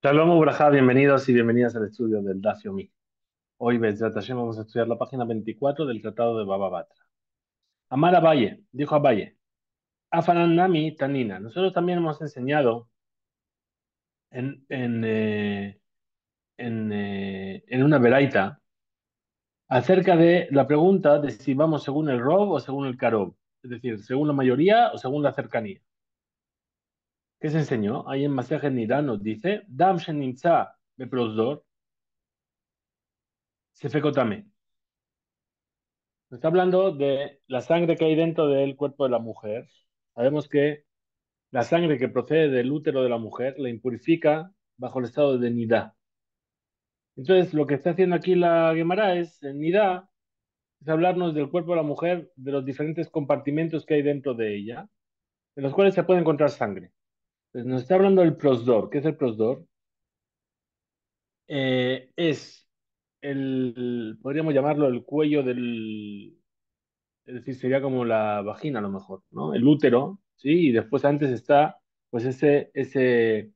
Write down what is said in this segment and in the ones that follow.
Shalom Ubrajá, bienvenidos y bienvenidas al estudio del Daf Yomi. Hoy, Bezrat Hashem, vamos a estudiar la página 24 del Tratado de Baba Batra. Amar Abaye, dijo Abaye, Afanan Nami Tanina. Nosotros también hemos enseñado en, en, eh, en una veraita acerca de la pregunta de si vamos según el Rob o según el Karob, es decir, según la mayoría o según la cercanía. ¿Qué se enseñó? Ahí en Masejet Nida nos dice, Dam Shenimtza Beprosdor, Sefekotame. Está hablando de la sangre que hay dentro del cuerpo de la mujer. Sabemos que la sangre que procede del útero de la mujer la impurifica bajo el estado de nidá. Entonces, lo que está haciendo aquí la Gemara es, en nidá, es hablarnos del cuerpo de la mujer, de los diferentes compartimentos que hay dentro de ella, en los cuales se puede encontrar sangre. Entonces, nos está hablando del prosdor. ¿Qué es el prosdor? Es podríamos llamarlo el cuello del, es decir, sería como la vagina a lo mejor, ¿no? El útero, ¿sí? Y después antes está, pues ese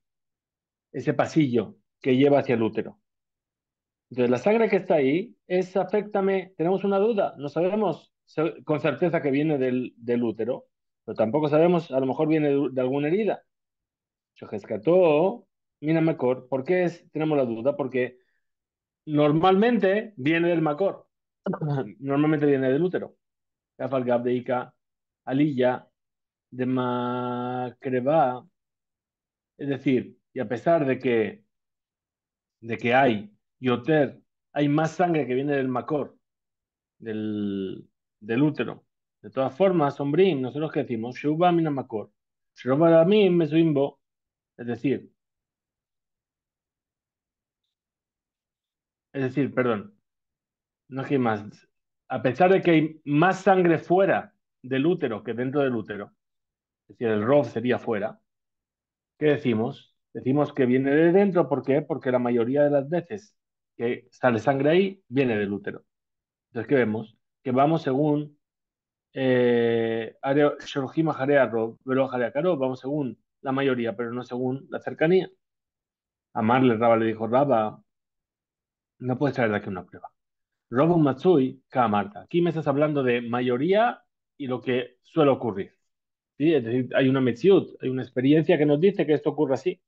pasillo que lleva hacia el útero. Entonces, la sangre que está ahí es afectame, tenemos una duda, no sabemos con certeza que viene del útero, pero tampoco sabemos, a lo mejor viene de alguna herida. Shojescató, mina mejor, ¿por qué tenemos la duda? Porque normalmente viene del macor, normalmente viene del útero. Kafal Gabdeika, Alilla, de Macreba, es decir, y a pesar de que hay Yoter, hay más sangre que viene del Macor, del, del útero. De todas formas, Sombrim, nosotros que decimos, Shuba mina Macor, Shuba mi mesuimbo, perdón, no es que hay más, a pesar de que hay más sangre fuera del útero que dentro del útero, es decir, el Rov sería fuera. ¿Qué decimos? Decimos que viene de dentro, ¿por qué? Porque la mayoría de las veces que sale sangre ahí, viene del útero. Entonces, ¿qué vemos? Que vamos según Shorjima Jarea Rob, Velo Jarea Karo, vamos según la mayoría, pero no según la cercanía. Amarle Raba le dijo, Raba, no puedes traer de aquí una prueba. Robo Matsui, Marta. Aquí me estás hablando de mayoría y lo que suele ocurrir. ¿Sí? Es decir, hay una metziut, hay una experiencia que nos dice que esto ocurre así.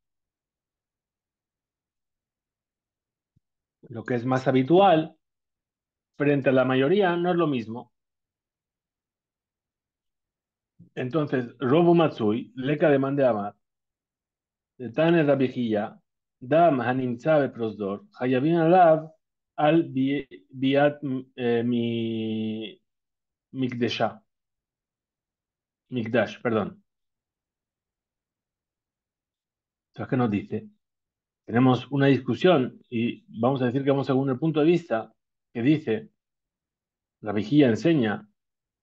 Lo que es más habitual frente a la mayoría no es lo mismo. Entonces, Robo Matsui, Leka de Amar, de Tane Rabijilla, Dam Hanimtza Prosdor, Hayabin Alav, Al Biat Mikdesha, Mikdash, perdón. Entonces, ¿qué nos dice? Tenemos una discusión y vamos a decir que vamos según el punto de vista que dice, la vigía enseña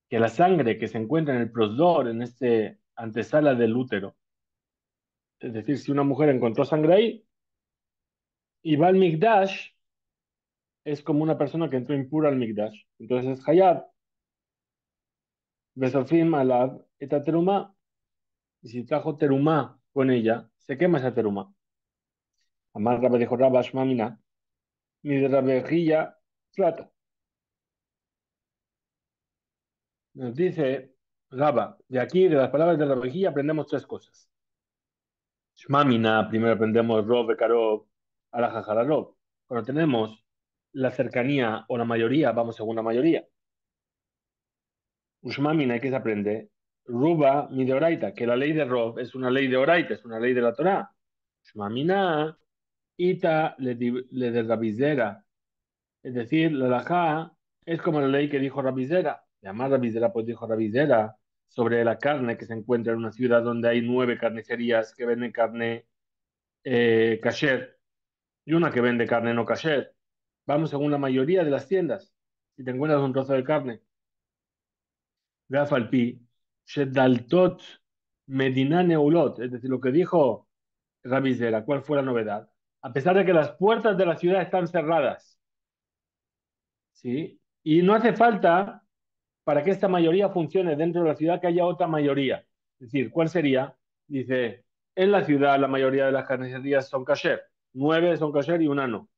que la sangre que se encuentra en el prosdor, en este antesala del útero, es decir, si una mujer encontró sangre ahí, y va al Mikdash, es como una persona que entró impura al Mikdash. Entonces es Hayab, Besofim, Alab, eta teruma, y si trajo teruma con ella, se quema esa teruma. Amar Rabbe dijo Rabba Shmamina, mi de Rabbejilla, plata. Nos dice Rabba, de aquí, de las palabras de Rabbejilla, aprendemos tres cosas. Shmamina, primero aprendemos Rob, Bekarov, Alajajararov. Cuando tenemos la cercanía o la mayoría, vamos según la mayoría. Ushmamina, ¿qué se aprende? Ruba mi de Oraita, que la ley de Rob es una ley de Oraita, es una ley de la Torá. Ushmamina, Ita le de Rabizera, es decir, la Lajá es como la ley que dijo Rabizera. Llamar Rabizera, pues dijo Rabizera sobre la carne que se encuentra en una ciudad donde hay 9 carnicerías que venden carne kasher y una que vende carne no kasher. Vamos según la mayoría de las tiendas. Si te encuentras un trozo de carne ואף על פי שדלתות Medina Neulot, es decir, lo que dijo Rabbi Zera, ¿cuál fue la novedad? A pesar de que las puertas de la ciudad están cerradas, ¿sí? Y no hace falta para que esta mayoría funcione dentro de la ciudad que haya otra mayoría. Es decir, ¿cuál sería? Dice, en la ciudad la mayoría de las carnicerías son kasher. 9 son kasher y una no.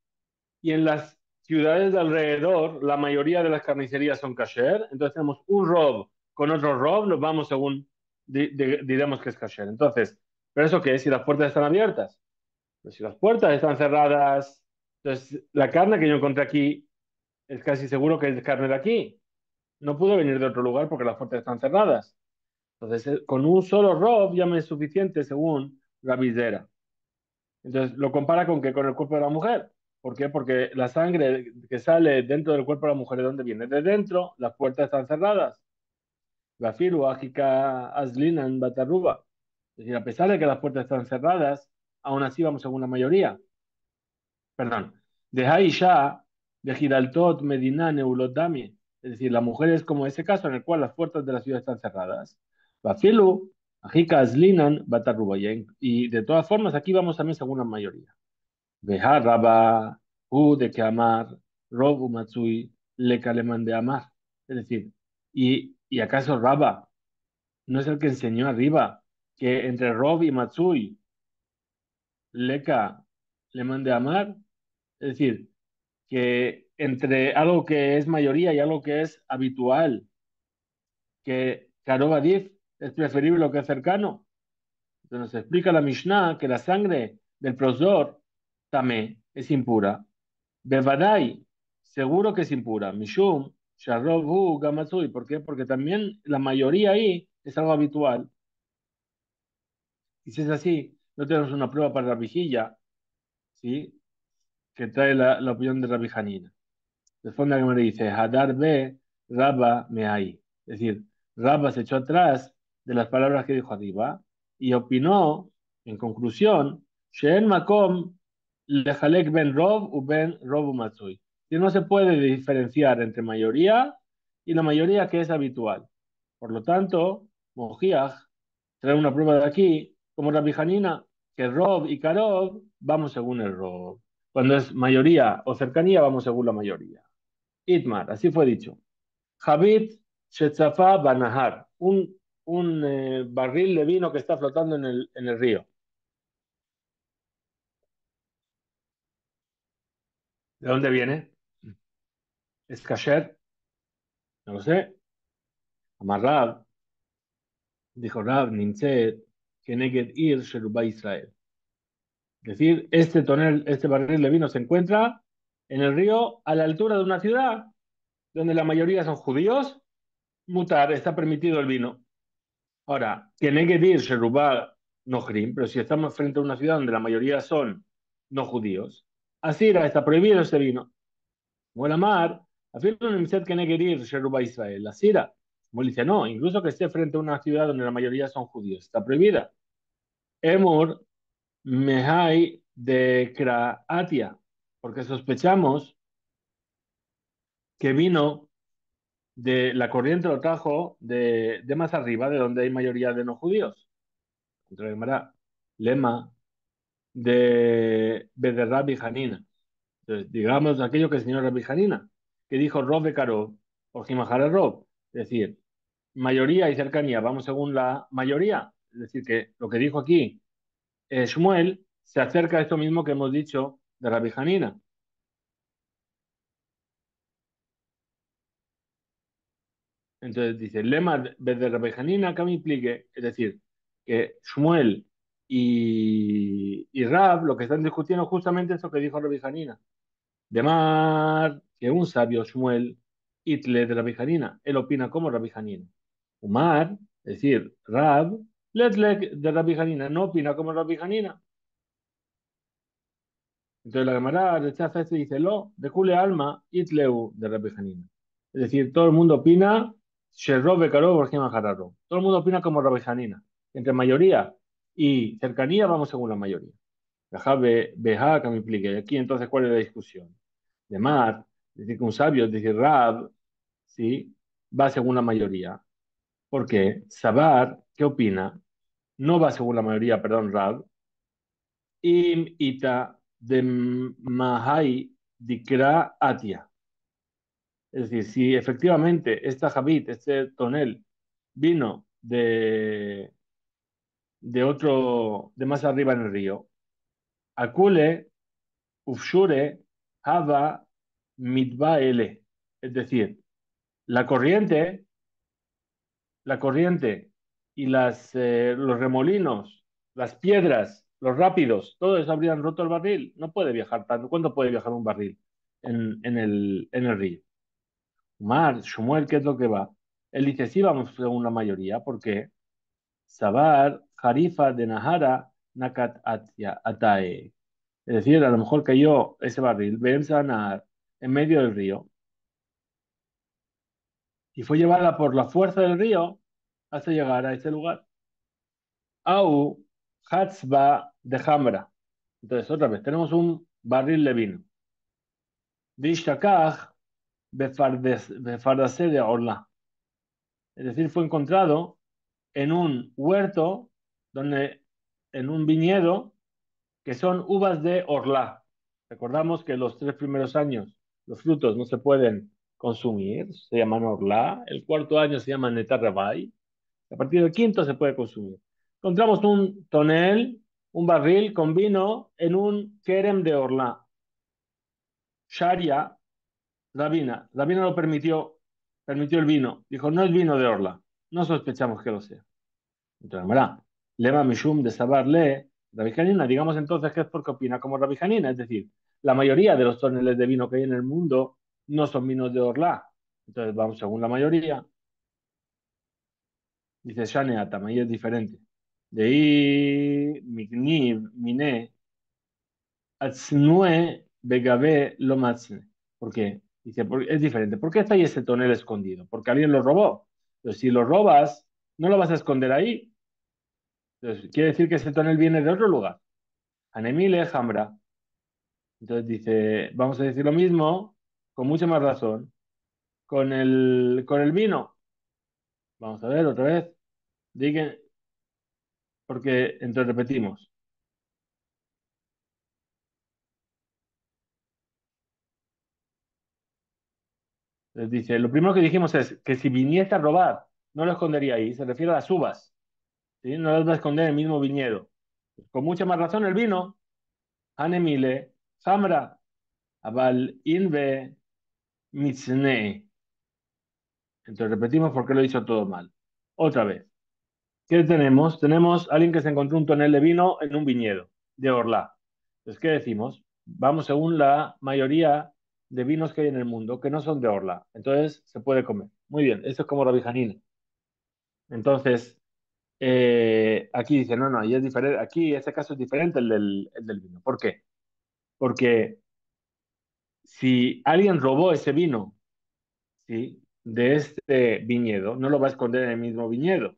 Y en las ciudades de alrededor, la mayoría de las carnicerías son kasher. Entonces tenemos un rob con otro rob, nos vamos según diremos que es kasher. Entonces, ¿pero eso qué es? Si las puertas están abiertas. Pues si las puertas están cerradas, entonces la carne que yo encontré aquí es casi seguro que es carne de aquí. No pudo venir de otro lugar porque las puertas están cerradas. Entonces, con un solo rob ya me es suficiente según la visera. Entonces, lo compara con que con el cuerpo de la mujer. ¿Por qué? Porque la sangre que sale dentro del cuerpo de la mujer, ¿de dónde viene? De dentro, las puertas están cerradas. La filu, ágica, aslinan, batarruba. Es decir, a pesar de que las puertas están cerradas, aún así vamos según la mayoría. Perdón. De Haisha, de Giraltot, Medina, Neulodami. Es decir, la mujer es como ese caso en el cual las puertas de la ciudad están cerradas. La filu, ágica, aslinan, batarruba. Y de todas formas, aquí vamos también según la mayoría. Veja Rabba, Hu de que amar, Rob Umatsui, Leka le mande amar. Es decir, ¿y acaso Rabba no es el que enseñó arriba que entre Rob y Matsui, Leka le mande amar? Es decir, que entre algo que es mayoría y algo que es habitual, que Karov Adif es preferible lo que es cercano. Entonces nos explica la Mishnah que la sangre del prosdor, tamé, es impura. Bevadai, seguro que es impura. Mishum, Sharov Hu Gamatzui. ¿Por qué? Porque también la mayoría ahí es algo habitual. Y si es así, no tenemos una prueba para la vigilla, ¿sí? Que trae la opinión de Rabbi Hanina. Responde a que me dice, Hadar be Rabba meai. Es decir, Rabba se echó atrás de las palabras que dijo arriba y opinó, en conclusión, She'en makom lejalek ben rob u ben rob umatzui. Que no se puede diferenciar entre mayoría y la mayoría que es habitual. Por lo tanto, Mojiach trae una prueba de aquí, como Rabbi Hanina, que Rob y Karov vamos según el Rob. Cuando es mayoría o cercanía, vamos según la mayoría. Itmar, así fue dicho. Habit Shetzafa Banahar, un barril de vino que está flotando en el río. ¿De dónde viene? ¿Es kasher? No lo sé. Amarrab, dijo Rab, Nimtset, Keneged Ir, Sheruba Israel. Es decir, este barril de vino se encuentra en el río a la altura de una ciudad donde la mayoría son judíos. Mutar, está permitido el vino. Ahora, tiene que ir Sherubá Nohrim, pero si estamos frente a una ciudad donde la mayoría son no judíos, Asira está prohibido ese vino. Muelamar, afirma en el que ir Sherubá Israel. Asira, como dice, no, incluso que esté frente a una ciudad donde la mayoría son judíos, está prohibida. Emur, Mehai de Kraatia, porque sospechamos que vino de la corriente lo trajo de más arriba, de donde hay mayoría de no judíos. Entonces, Gemara, lema de Rabbi Hanina. Entonces, digamos aquello que enseñó Rabbi Hanina, que dijo Rob de Karov, o Jimahara Rob, es decir, mayoría y cercanía, vamos según la mayoría, es decir, que lo que dijo aquí Shmuel se acerca a esto mismo que hemos dicho de Rabbi Hanina. Entonces dice, lema de Rabbi Hanina que me implique, es decir, que Shmuel y Rab lo que están discutiendo justamente es lo que dijo Rabbi Hanina. De Mar, que un sabio Shmuel, Itle de Rabbi Hanina, él opina como Rabbi Hanina. Umar, es decir, Rab, Letlek de Rabbi Hanina, no opina como Rabbi Hanina. Entonces la Gemara rechaza esto y dice, lo, de Kule Alma, Itleu de Rabbi Hanina. Es decir, todo el mundo opina, Sherrob Bekarov Borjim Hararo. Todo el mundo opina como Rabbi Hanina. Entre mayoría y cercanía vamos según la mayoría. Beja, que me implique. Aquí entonces, ¿cuál es la discusión? De Mar, es decir, que un sabio, es decir, Rab, ¿sí? Va según la mayoría. ¿Por qué? Sabar, ¿qué opina? No va según la mayoría, perdón, Rab. Im ita de Mahai dikra atia. Es decir, si efectivamente esta Javit, este tonel, vino de otro, de más arriba en el río, Acule, ufshure, hava, mitbaele. Es decir, la corriente, la corriente y los remolinos, las piedras, los rápidos, todo eso habrían roto el barril. No puede viajar tanto. ¿Cuánto puede viajar un barril en el río? Mar, Shmuel, ¿qué es lo que va? Él dice, sí, vamos según la mayoría, porque Sabar, Jarifa de Nahara, Nakat Atae. Es decir, a lo mejor cayó ese barril, Beemsa Nahar, en medio del río, y fue llevada por la fuerza del río hasta llegar a ese lugar. Au, Hatzba de Hamra. Entonces, otra vez, tenemos un barril de vino. Dishtakach Befardase de Orla. Es decir, fue encontrado en un huerto, en un viñedo, que son uvas de Orla. Recordamos que los 3 primeros años los frutos no se pueden consumir, se llaman Orla. El cuarto año se llama Netarrabai. A partir del quinto se puede consumir. Encontramos un tonel, un barril con vino en un kerem de Orla. Sharia, Rabina lo permitió el vino. Dijo, no es vino de Orla. No sospechamos que lo sea. Entonces, ¿verdad? Lema Mishum de Sabarle, Rabbi Hanina, digamos entonces que es porque opina como Rabbi Hanina, es decir, la mayoría de los toneles de vino que hay en el mundo no son vinos de Orla. Entonces, vamos según la mayoría. Dice Shane Atam, ahí es diferente. De ahí, Migniv, Mine, Atznue, Begabe, Lomatzne. ¿Por qué? Dice, es diferente. ¿Por qué está ahí ese tonel escondido? Porque alguien lo robó. Entonces, si lo robas, no lo vas a esconder ahí. Entonces, quiere decir que ese tonel viene de otro lugar. Anemile, Hambra. Entonces dice, vamos a decir lo mismo, con mucha más razón, con el vino. Vamos a ver otra vez. Digan, porque entonces repetimos. Les dice, lo primero que dijimos es que si viniese a robar, no lo escondería ahí. Se refiere a las uvas, ¿sí? No las va a esconder en el mismo viñedo. Con mucha más razón el vino. Anemile, Hamra, Abal, Inve, Mitzne. Entonces repetimos porque lo hizo todo mal. Otra vez. ¿Qué tenemos? Tenemos a alguien que se encontró un tonel de vino en un viñedo de Orlá. Entonces, ¿qué decimos? Vamos según la mayoría de vinos que hay en el mundo que no son de Orlá. Entonces, se puede comer. Muy bien, eso es como Rabbi Hanina. Entonces, aquí dice, no, no, y es diferente. Aquí, este caso es diferente el del vino. ¿Por qué? Porque si alguien robó ese vino, ¿sí? De este viñedo, no lo va a esconder en el mismo viñedo.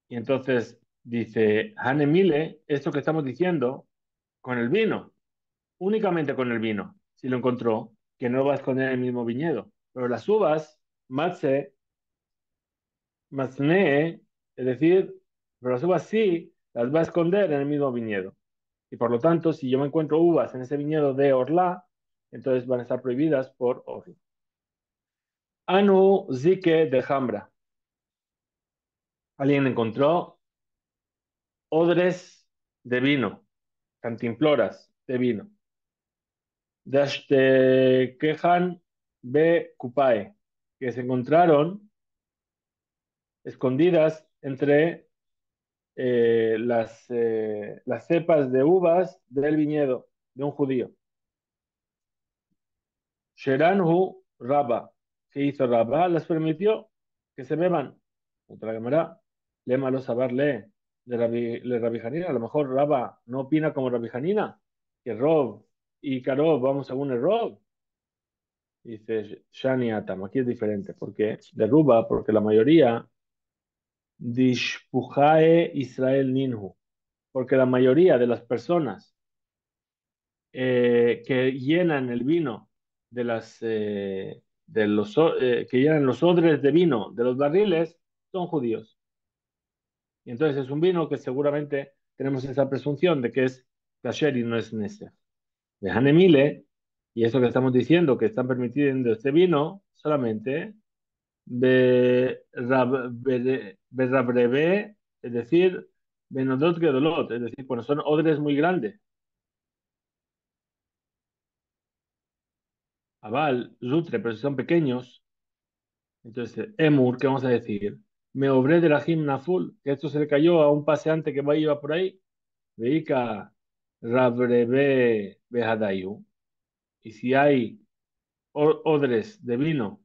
Y entonces dice, Hanemile, esto que estamos diciendo, con el vino, únicamente con el vino, si lo encontró, que no va a esconder en el mismo viñedo. Pero las uvas, matze, matzne, es decir, pero las uvas sí las va a esconder en el mismo viñedo. Y por lo tanto, si yo me encuentro uvas en ese viñedo de Orlá, entonces van a estar prohibidas por Orlá. Anu zike de Jambra. Alguien encontró odres de vino, cantimploras de vino. Dashte quejan be Kupae, que se encontraron escondidas entre las cepas de uvas del viñedo de un judío. Sheranhu Rabba, ¿qué hizo Rabba? Les permitió que se beban. Otra cámara, le malo saberle de Rabbi Hanina. A lo mejor Rabba no opina como Rabbi Hanina, que Rob y Karov vamos según el Rob. Dice Shani Atam, aquí es diferente, porque derruba, porque la mayoría Dishpujae Israel Ninhu, porque la mayoría de las personas que llenan el vino que llenan los odres de vino de los barriles son judíos. Y entonces es un vino que seguramente tenemos esa presunción de que es kasher y no es neser. De Hanemile, y eso que estamos diciendo, que están permitiendo este vino solamente Berrabreve, es decir, Benodot Gedolot, es decir, cuando son odres muy grandes. Aval, Zutre, pero si son pequeños, entonces, Emur, ¿qué vamos a decir? Me obré de la Naful, que esto se le cayó a un paseante que iba por ahí. Veika Rabrebe Behadayu. Y si hay odres de vino,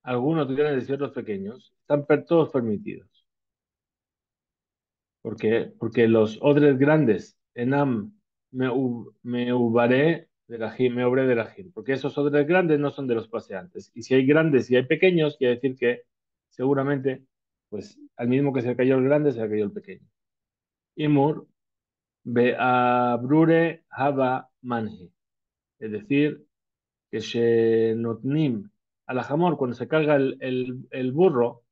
algunos grandes y otros pequeños, están todos permitidos. ¿Por qué? Porque los odres grandes, enam me ubaré de la me obré de la porque esos odres grandes no son de los paseantes. Y si hay grandes y hay pequeños, quiere decir que seguramente, pues al mismo que se le cayó el grande, se le cayó el pequeño. Imur be abrure haba manhi. Es decir, que se notnim a la jamor, cuando se carga el burro,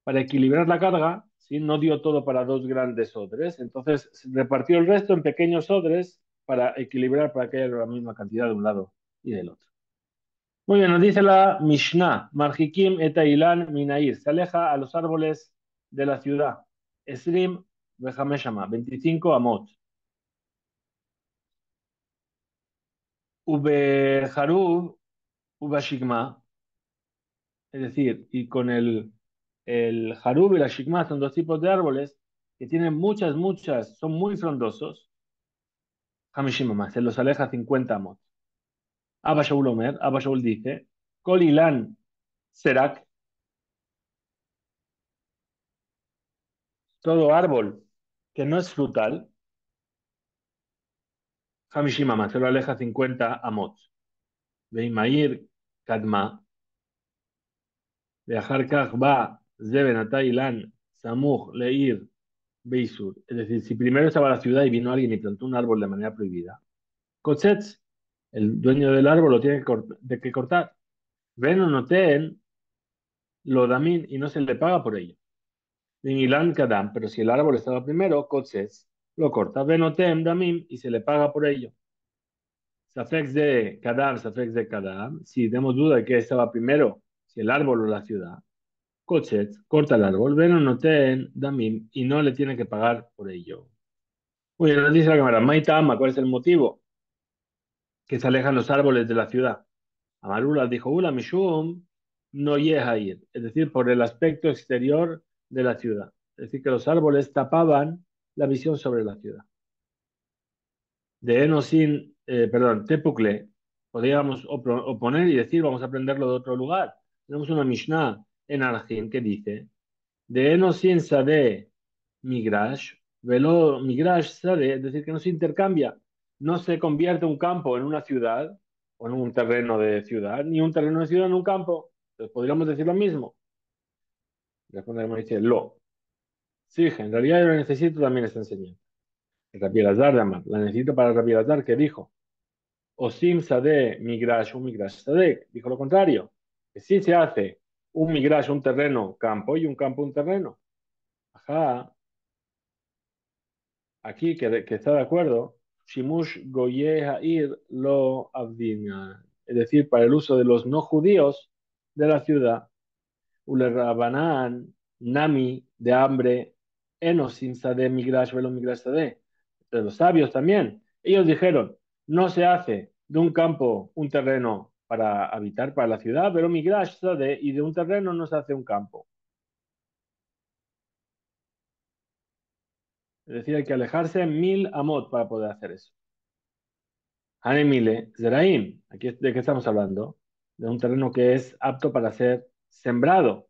para equilibrar la carga, ¿sí? No dio todo para dos grandes odres, entonces se repartió el resto en pequeños odres para equilibrar, para que haya la misma cantidad de un lado y del otro. Muy bien, nos dice la Mishnah, Marjikim et Ailan Minair, se aleja a los árboles de la ciudad. Esrim Behameshama, 25 Amot. Ube Harub, Ube Shigma, es decir, y con el Harub y la Shigma son dos tipos de árboles que tienen muchas, son muy frondosos. Hamishim más, se los aleja 50 amos. Abba Shaul Omer, Abba Shaul dice, Kol Ilan Serak, todo árbol que no es frutal, Hamishim más, se lo aleja 50 amot. Veimair Kadma, Beahar Kach Ba, Zeben Ata Ilan, Samuch Leir Beisur. Es decir, si primero estaba la ciudad y vino alguien y plantó un árbol de manera prohibida, Kotzetz, el dueño del árbol lo tiene que cortar. Ven o noten lo damin y no se le paga por ello. Ilan Kadam, pero si el árbol estaba primero, Kotses, lo corta, Benotem Damim y se le paga por ello. Safex de Kadam, Safex de Kadam, si tenemos duda de que estaba primero, si el árbol o la ciudad, Kotses, corta el árbol, Benotem Damim y no le tiene que pagar por ello. Muy bien, nos dice la cámara, Maitama, ¿cuál es el motivo? Que se alejan los árboles de la ciudad. Amarula dijo, Ula Mishum no llega a ir, es decir, por el aspecto exterior de la ciudad. Es decir, que los árboles tapaban la visión sobre la ciudad. De Enosin, perdón, Tepucle, podríamos oponer y decir, vamos a aprenderlo de otro lugar. Tenemos una Mishnah en Arjin que dice, de Enosin Sade Migrash, velo Migrash Sade, es decir, que no se intercambia, no se convierte un campo en una ciudad o en un terreno de ciudad, ni un terreno de ciudad en un campo. Entonces podríamos decir lo mismo. Respondemos, dice, lo. Sí, en realidad yo lo necesito también esta enseñanza. Rabbi Elazar de Amar, la necesito para Rabbi Elazar que dijo, Osim Sade Migrash, un Migrash Sadek, dijo lo contrario, que sí se hace un Migrash, un terreno, campo y un campo, un terreno. Ajá, aquí que está de acuerdo, Shimush Goye Ha'ir lo Abdina, es decir, para el uso de los no judíos de la ciudad, Ulerabanan, Nami, de hambre, Enosim Sade Migrash Velo Migrash Sade, de los sabios también. Ellos dijeron, no se hace de un campo un terreno para habitar, para la ciudad, pero Migrash Sade, y de un terreno no se hace un campo. Es decir, hay que alejarse 1000 amot para poder hacer eso. Hanemile, Zeraim, aquí de qué estamos hablando, de un terreno que es apto para ser sembrado.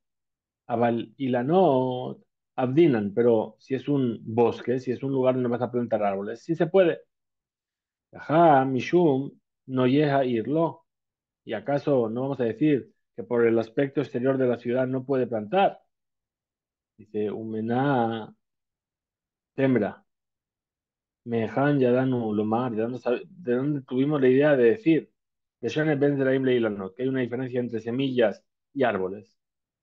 Abal Ilanot Abdinan, pero si es un bosque, si es un lugar donde vas a plantar árboles, sí se puede. Ajá, Mishum no llega a irlo. ¿Y acaso no vamos a decir que por el aspecto exterior de la ciudad no puede plantar? Dice, Umena Tembra. Mejan Yadanu Lomar, ¿de dónde tuvimos la idea de decir de Shane Ben Zeraim Leilanot, que hay una diferencia entre semillas y árboles?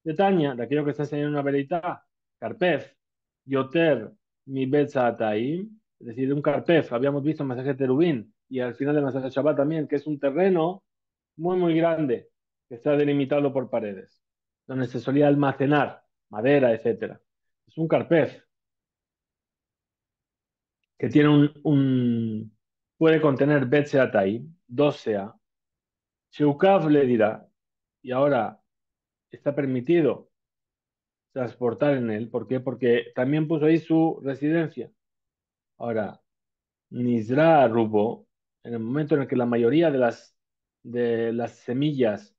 De Tania, de aquello que está enseñando una veredad, Carpef, Yoter, mi Taim, es decir, un Carpef, habíamos visto en Masaje Terubín y al final de Masaje Shabbat también, que es un terreno muy grande, que está delimitado por paredes, donde se solía almacenar madera, etcétera. Es un Carpef que tiene puede contener Bet Seat ahí, 2 SEA, Sheukav le dirá, y ahora está permitido transportar en él. ¿Por qué? Porque también puso ahí su residencia. Ahora, Nizra Rubo, en el momento en el que la mayoría de las semillas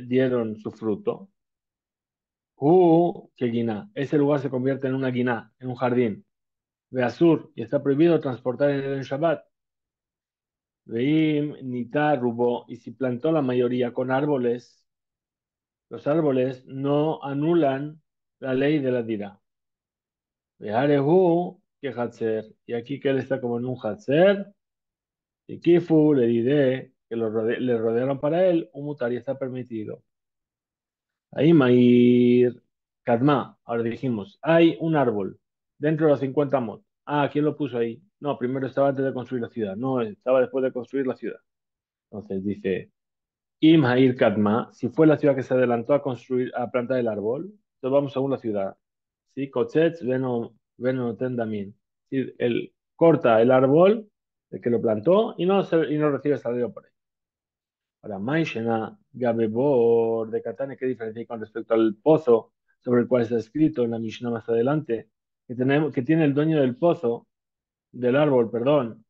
dieron su fruto, que guiná, ese lugar se convierte en una guiná, en un jardín. Beasur, y está prohibido transportar en él en Shabbat. Veim, Nita Rubo, y si plantó la mayoría con árboles, los árboles no anulan la ley de la dira. Vearehu, que Hatzer, y aquí que él está como en un Hatzer, y Kifu le diré que le rodearon para él, un mutar y está permitido. Ahí Mair Kadma, ahora dijimos, hay un árbol dentro de los 50 mot. Ah, ¿quién lo puso ahí? No, primero estaba antes de construir la ciudad, no, estaba después de construir la ciudad. Entonces dice, Im Hair Kadma, si fue la ciudad que se adelantó a construir, a plantar el árbol, entonces vamos según la ciudad. ¿Sí? Kotzetz, Beno Tendamin. Sí, él corta el árbol, el que lo plantó, y no recibe salario por él. Ahora, Maishena, Gabebor de Catane, ¿qué diferencia hay con respecto al pozo sobre el cual está escrito en la Mishnah más adelante? Que tiene el dueño del pozo, del árbol, perdón,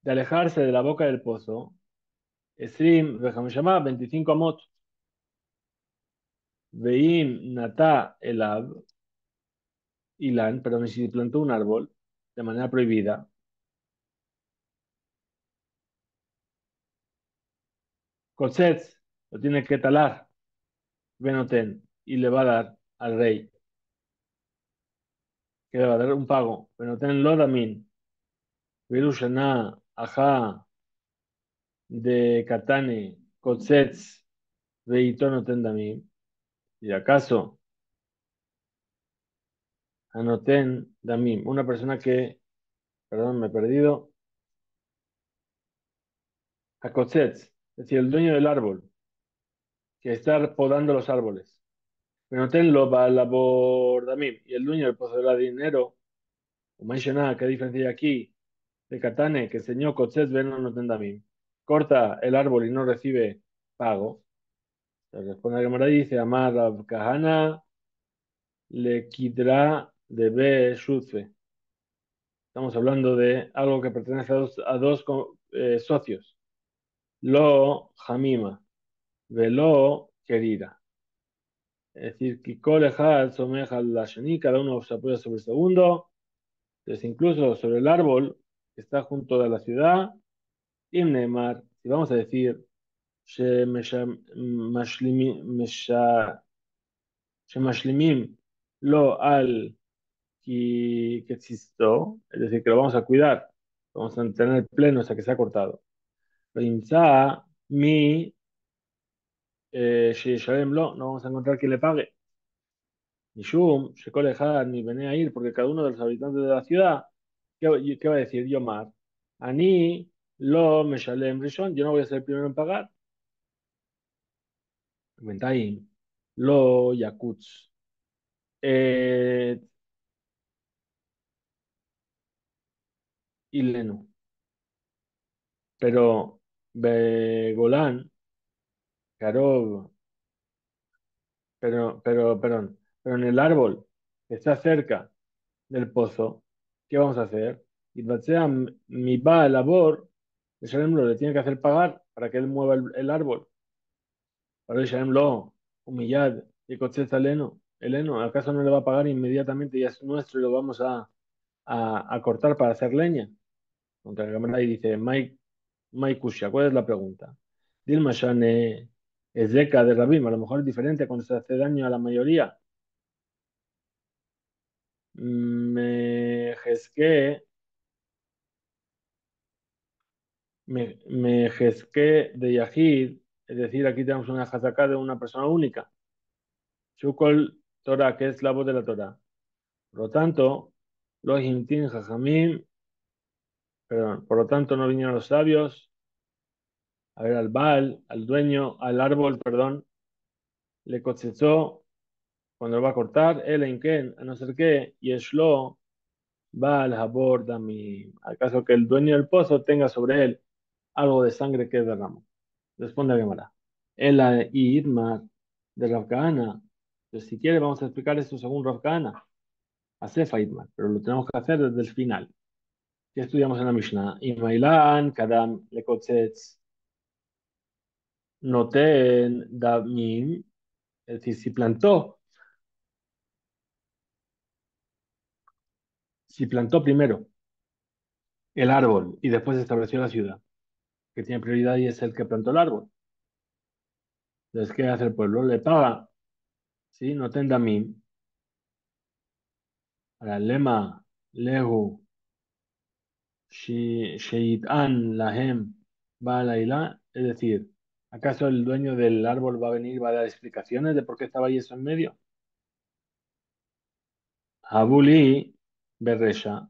de alejarse de la boca del pozo, Esrim, Vejameshama, 25 amot, Veim, Nata, Elab, Ilan, perdón, si plantó un árbol de manera prohibida, Kotzetz, lo tiene que talar, Benoten, y le va a dar al rey, que le va a dar un pago, Benoten Lodamin, Virushana, Ajá, de Katane, Kotzetz, Veitono Tendamim, y acaso Anoten Damim, una persona que, perdón, me he perdido, a Kotzetz, es decir, el dueño del árbol, que está podando los árboles. Anoten lo va a labor Damim, y el dueño del pozo de dinero, o mencionaba, ¿qué diferencia hay aquí? De Katane, que enseñó Kotzetz, no Tendamim, corta el árbol y no recibe pago. Se responde a Gemara y dice, Amar Rav Kahana, le Kidra de Be Shutfe. Estamos hablando de algo que pertenece a dos socios. Lo Hamima, Velo Querida. Es decir, que Kolehad Someja la Shani, cada uno se apoya sobre el segundo. Entonces, incluso sobre el árbol que está junto a la ciudad, Imnemar, si vamos a decir, Shemashlimim lo al que existó, es decir, que lo vamos a cuidar, vamos a tener pleno hasta que se ha cortado. Rimsa, mi, Sheyeshalem no vamos a encontrar quien le pague. Mishum, Shekol Echad, ni venía a ir, porque cada uno de los habitantes de la ciudad, ¿qué va a decir? Yomar, Ani, lo, Meshalem, Rishon, yo no voy a ser el primero en pagar. Comentaim, lo, Yakutz, eh, Ilenu. Pero Begolán, Karov, pero en el árbol que está cerca del pozo, ¿qué vamos a hacer? Y sea mi va labor, el Shalem lo le tiene que hacer pagar para que él mueva el árbol. Para el Shalem lo, humillad, y contesta Eleno, ¿acaso no le va a pagar inmediatamente? Ya es nuestro y lo vamos a cortar para hacer leña. Contra el camarada y dice, Mike Kusha, ¿cuál es la pregunta? Dilma Shane es Zeka de Rabim, a lo mejor es diferente cuando se hace daño a la mayoría. Me jesque, me jesque de Yahid, es decir, aquí tenemos una jazaká de una persona única. Shukol Torah, que es la voz de la Torah. Por lo tanto, los Hintin Jajamim, perdón, por lo tanto no vinieron los sabios a ver al Baal, al dueño, al árbol, perdón, le cosechó cuando lo va a cortar, el Enken, a no ser que, Yeshlo, Baal Habor Dami, acaso que el dueño del pozo tenga sobre él algo de sangre que derramó. Responde a Gemara. Ela y Itmar de Rav Kahana. Entonces, si quiere, vamos a explicar esto según Rav Kahana. A Sefa Itmar, pero lo tenemos que hacer desde el final. ¿Qué estudiamos en la Mishnah? Imailan, Kadam, Lekotzetz, Noten, Damim. Es decir, si plantó primero el árbol y después estableció la ciudad, que tiene prioridad y es el que plantó el árbol. Entonces, ¿qué hace el pueblo? Le paga, ¿sí? Noten Damim, para el lema, Lehu, Sheitan Lahem Balaila, es decir, ¿acaso el dueño del árbol va a venir y va a dar explicaciones de por qué estaba ahí eso en medio? Habuli Berresha,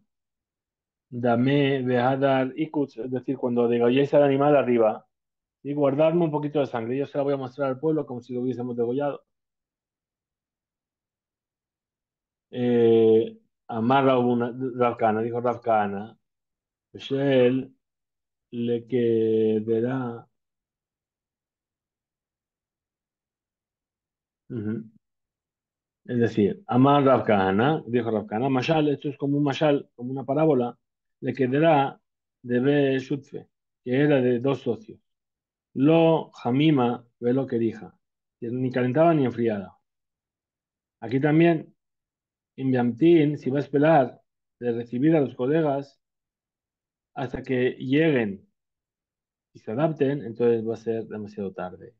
Dame Behadar Ikuts, es decir, cuando degolléis al animal arriba, y guardarme un poquito de sangre, yo se la voy a mostrar al pueblo como si lo hubiésemos degollado. Amar Ravkana, dijo Ravkana, pues él le quedará. Ujú. Es decir, Amar Rav Kahana, dijo Rav Kahana, Mashal, esto es como un mashal, como una parábola, le quedará de Be Shutfe, que era de dos socios. Lo Hamima, ve lo que dija, que ni calentaba ni enfriada. Aquí también, Inviamtin, si va a esperar de recibir a los colegas hasta que lleguen y se adapten, entonces va a ser demasiado tarde.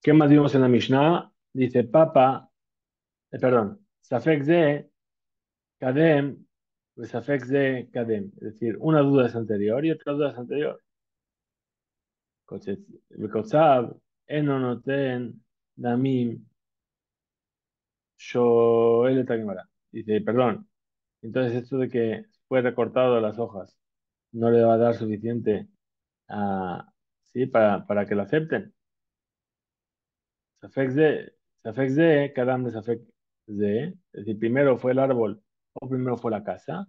¿Qué más vimos en la Mishnah? Dice, Papa, perdón, Safek ze Kadem, Safek ze Kadem. Es decir, una duda es anterior y otra duda es anterior. Bekotzav, Eno noten, Damim, Shoel et Gemara. Dice, perdón. Entonces, esto de que fue recortado las hojas no le va a dar suficiente sí, para que lo acepten. Safek ze, Safek ze, Kadam de Safek ze. Es decir, primero fue el árbol o primero fue la casa.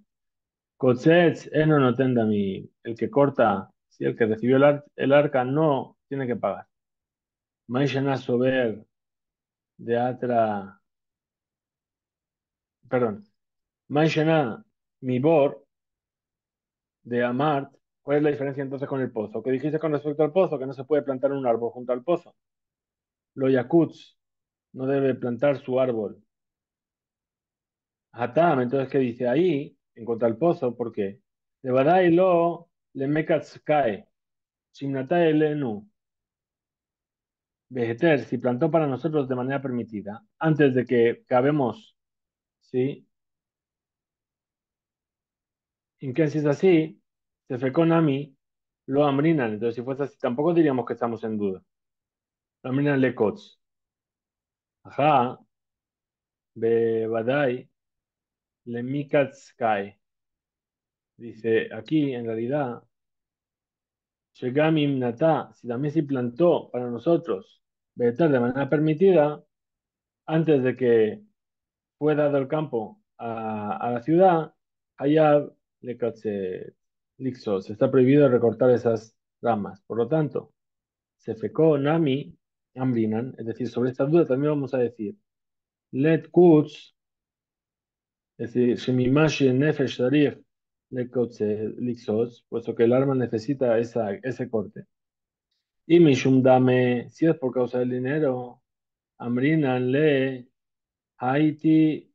Kotzetz, no notenda mi, el que corta, si el que recibió el arca no tiene que pagar. Maishana sober de atra, perdón, Maishana mi bor de Amart. ¿Cuál es la diferencia entonces con el pozo? ¿Qué dijiste con respecto al pozo? Que no se puede plantar un árbol junto al pozo. Lo yakutz no debe plantar su árbol. Hatam, entonces, ¿qué dice ahí? En cuanto al pozo, ¿por qué? De Badai lo le mekatz kae, shimnata elenu. Vegeter, si plantó para nosotros de manera permitida, antes de que cabemos, ¿sí? En que si es así, se fecó Nami, lo amrinan. Entonces, si fuese así, tampoco diríamos que estamos en duda. Amrinan le kots. Ajá, be badai, le mikats kai. Dice aquí, en realidad, Shegamim nata, si también se plantó para nosotros, vegetar de manera permitida, antes de que fue dado el campo a la ciudad, Hayab Lekatze Lixos. Está prohibido recortar esas ramas. Por lo tanto, se fecó Nami Amrinan, es decir, sobre esta duda también vamos a decir Let Kutz, es decir, Shemimashi Nefesh Tarif Lekotze Lixos, puesto que el arma necesita ese corte. Y Mishum Dame, si es por causa del dinero, Amrinan Le Haiti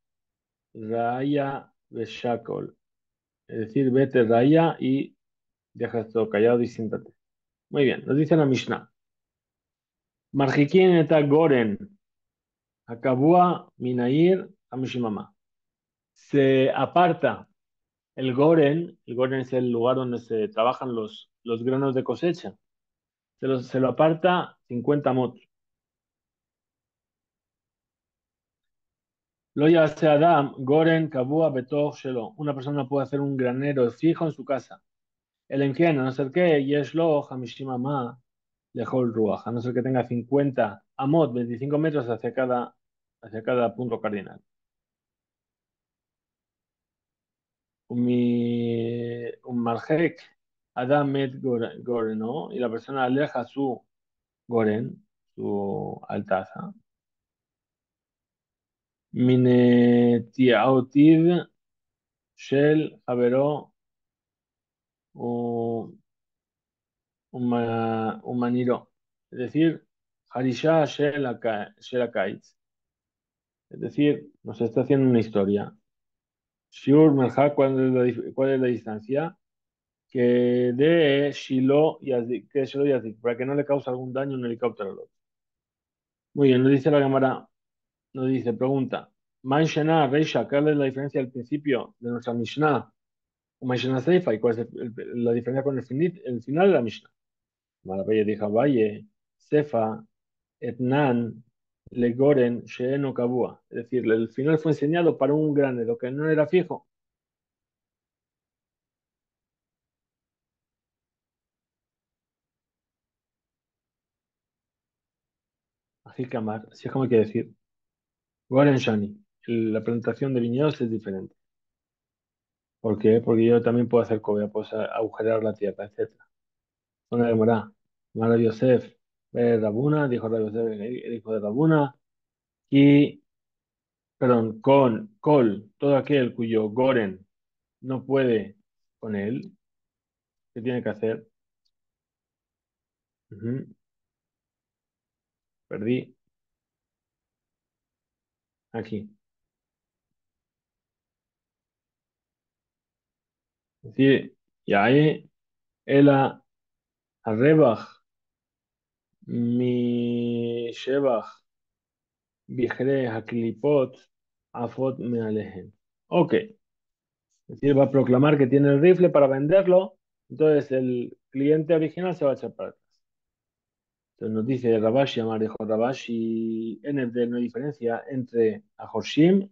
Raya Beshakol. Es decir, vete raya y deja esto callado y siéntate. Muy bien, nos dice la Mishnah. Marjikin eta goren, akabua minair amishimama. Se aparta el goren es el lugar donde se trabajan los granos de cosecha. Se lo aparta 50 mot. Lo hace Adam, goren, kabua, betoch, shelo. Una persona puede hacer un granero fijo en su casa. El enquien, a no ser que, yeshlo, hamishimama, Lejol Ruach, a no ser que tenga 50 amot, 25 metros hacia cada punto cardinal. Un marjek, Adam met gore, ¿no? Y la persona aleja su Goren, su altaza. Minetiaotid Shel Javero Umaniro. Es decir, Harisha Shel Akaitz. Es decir, nos está haciendo una historia. Shiur Merhak, ¿cuál es la distancia? Que de Shiloh y Yazik, que de Shiloh y Yazik, para que no le cause algún daño un helicóptero al otro. Muy bien, nos dice la cámara, nos dice, pregunta, Man Shana, Reisha, ¿cuál es la diferencia al principio de nuestra Mishnah? O Man Shana Seifa, ¿y cuál es la diferencia con el final de la Mishnah? Maravilla dijo, Valle, Sefa, Etnan, Legoren, Sheeno Kabua. Es decir, el final fue enseñado para un granero que no era fijo. Así que amar, así es como hay que decir. Goren Shani, la plantación de viñedos es diferente. ¿Por qué? Porque yo también puedo hacer cobia, puedo agujerar la tierra, etcétera. Una de Morá. Mara Yosef, Rabuna, dijo Rabbi Yosef, el hijo de Rabuna, y, perdón, con Kol, todo aquel cuyo Goren no puede con él, ¿qué tiene que hacer? Ujú, perdí aquí. Es decir, Yae, Ela, Arrebach, Mi Shebach, Vigre, Haklipot, Afot, Mealejen. Ok. Es decir, va a proclamar que tiene el rifle para venderlo, entonces el cliente original se va a echar para atrás. Entonces nos dice Rabashi, Amar dijo Rabashi, NFD no hay diferencia entre Ahorshim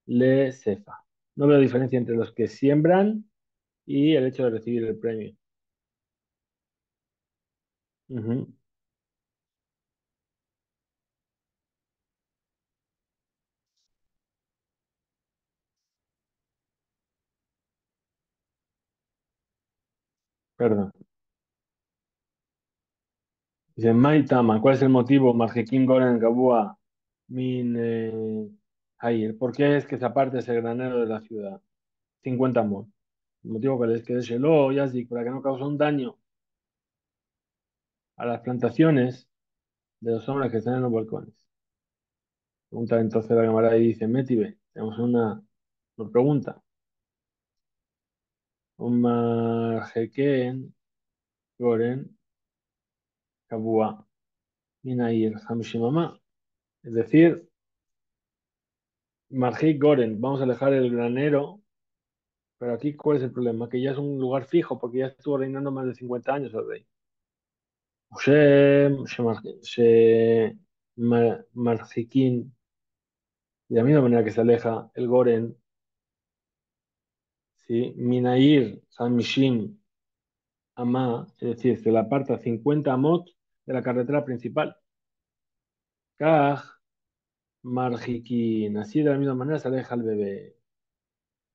le Sefa. No veo diferencia entre los que siembran y el hecho de recibir el premio. Ujú, perdón. Dice Maitama, ¿cuál es el motivo? Marjekim Goren Gabua Min Hayir. ¿Por qué es que se aparte ese granero de la ciudad? 50 mol. El motivo que es que es Shelo, Yazik, para que no cause un daño a las plantaciones de los hombres que están en los balcones. Pregunta entonces la camarada y dice, Métibe, tenemos una pregunta. Un marjequén, goren, kabua, minair, hamishimama. Es decir, marjik goren, vamos a alejar el granero, pero aquí ¿cuál es el problema? Que ya es un lugar fijo, porque ya estuvo reinando más de 50 años el rey. Marjiquín, de la misma manera que se aleja el goren, ¿sí? Minair, hamishim, Amá, es decir, se la aparta 50 amot de la carretera principal. Kaj, Marjikin, así de la misma manera se aleja el bebé.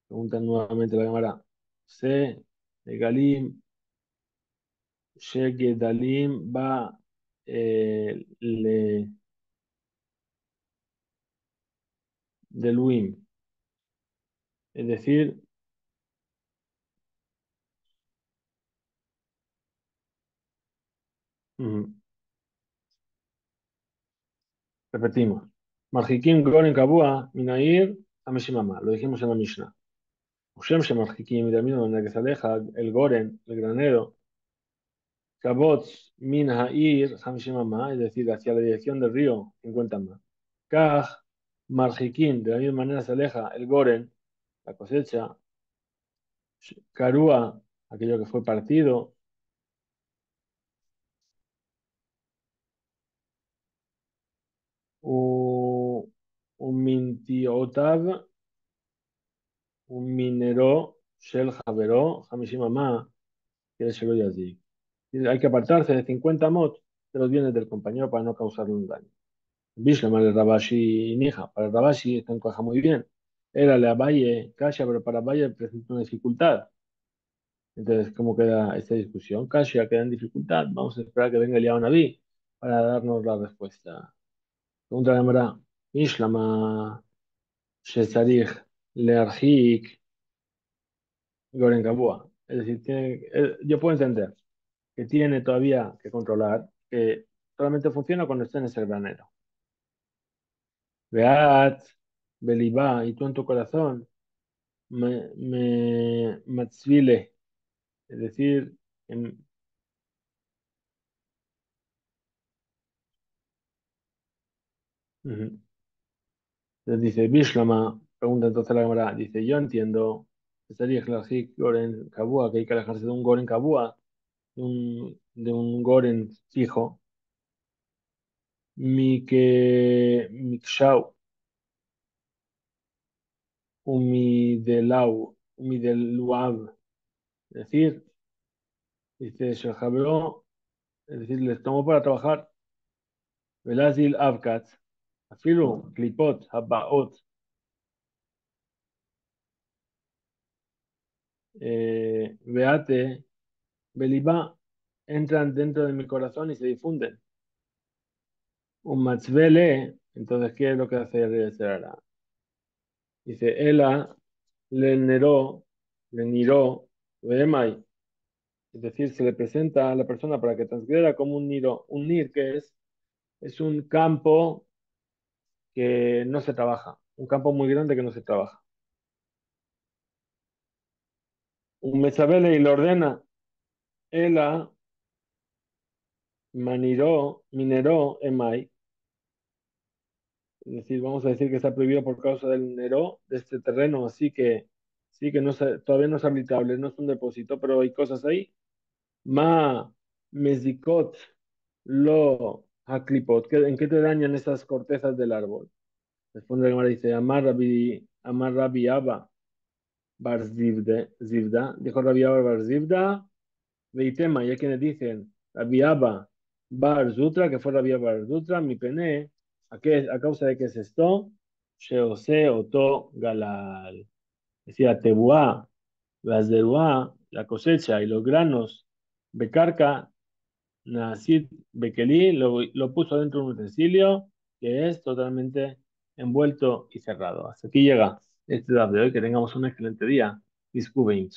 Pregunta nuevamente la cámara. Se, de Galim, Shegedalim, va, le, de Luim. Es decir, ujú, repetimos. Marjikim, Goren, Kabua, Minair, Ameshimama. Lo dijimos en la Mishnah. Ushem, Shemarjikim, y de la misma manera que se aleja el Goren, el granero, Kabotz min ha'ir, Hamishim Amá, es decir, hacia la dirección del río, 50 más. Kaj, Marjikin, de la misma manera se aleja el Goren, la cosecha, Karua, aquello que fue partido, u, un mintiotav, un minero, Shel Javero, Hamishim Amá, que es el así. Hay que apartarse de 50 mot de los bienes del compañero para no causarle un daño. Bishlam el Rabashi Nija. Para el Rabashi esto encaja muy bien. Era la Valle Kasha, pero para Valle presenta una dificultad. Entonces, ¿cómo queda esta discusión? Kasha queda en dificultad. Vamos a esperar que venga el Naví. para darnos la respuesta. Pregunta de Mara. Ishlama Shesarich Learjik Goren Kabua. Es decir, yo puedo entender que tiene todavía que controlar, que solamente funciona cuando está en ese granero. Beat, Belibá, y tú en tu corazón, Matzvile, es decir, en- ujú. Entonces dice, Bishlama, pregunta entonces la cámara, dice, yo entiendo, estaría Klajik Goren Kabua, que hay que alejarse de un Goren Kabua, de un Goren fijo, mi que Mikshau, Umideluab, es decir, dice, Shahabro, es decir, les tomo para trabajar, Velazil Avkat, Afilu, Klipot, Habbaot, Beate, Belibá, entran dentro de mi corazón y se difunden. Un matzvele, entonces, ¿qué es lo que hace el Serara? Dice, Ela, le niró, veemai, es decir, se le presenta a la persona para que transgreda como un niro. Un nir, que es un campo que no se trabaja, un campo muy grande que no se trabaja. Un metzavele y le ordena, Ela, maniró, mineró, emai, es decir, vamos a decir que está prohibido por causa del Neró de este terreno, así que sí que todavía no es habitable, no es un depósito, pero hay cosas ahí. Ma, mezikot, lo, haklipot, ¿en qué te dañan esas cortezas del árbol? Responde la Gemara, dice, Amar Rabbi Abba Bar Zivda, dijo Rabbi Abba Bar Zivda, Veitema, y hay quienes dicen, Rabbi Abba Bar Zutra, que fue Rabbi Abba Bar Zutra, mi pene, ¿a causa de qué es esto? Sheose Oto Galal. Decía Tebuá, Bazderuá, la cosecha y los granos, Becarca, Nasid Bekeli, lo puso dentro de un utensilio que es totalmente envuelto y cerrado. Hasta aquí llega este día de hoy. Que tengamos un excelente día. Disculpe.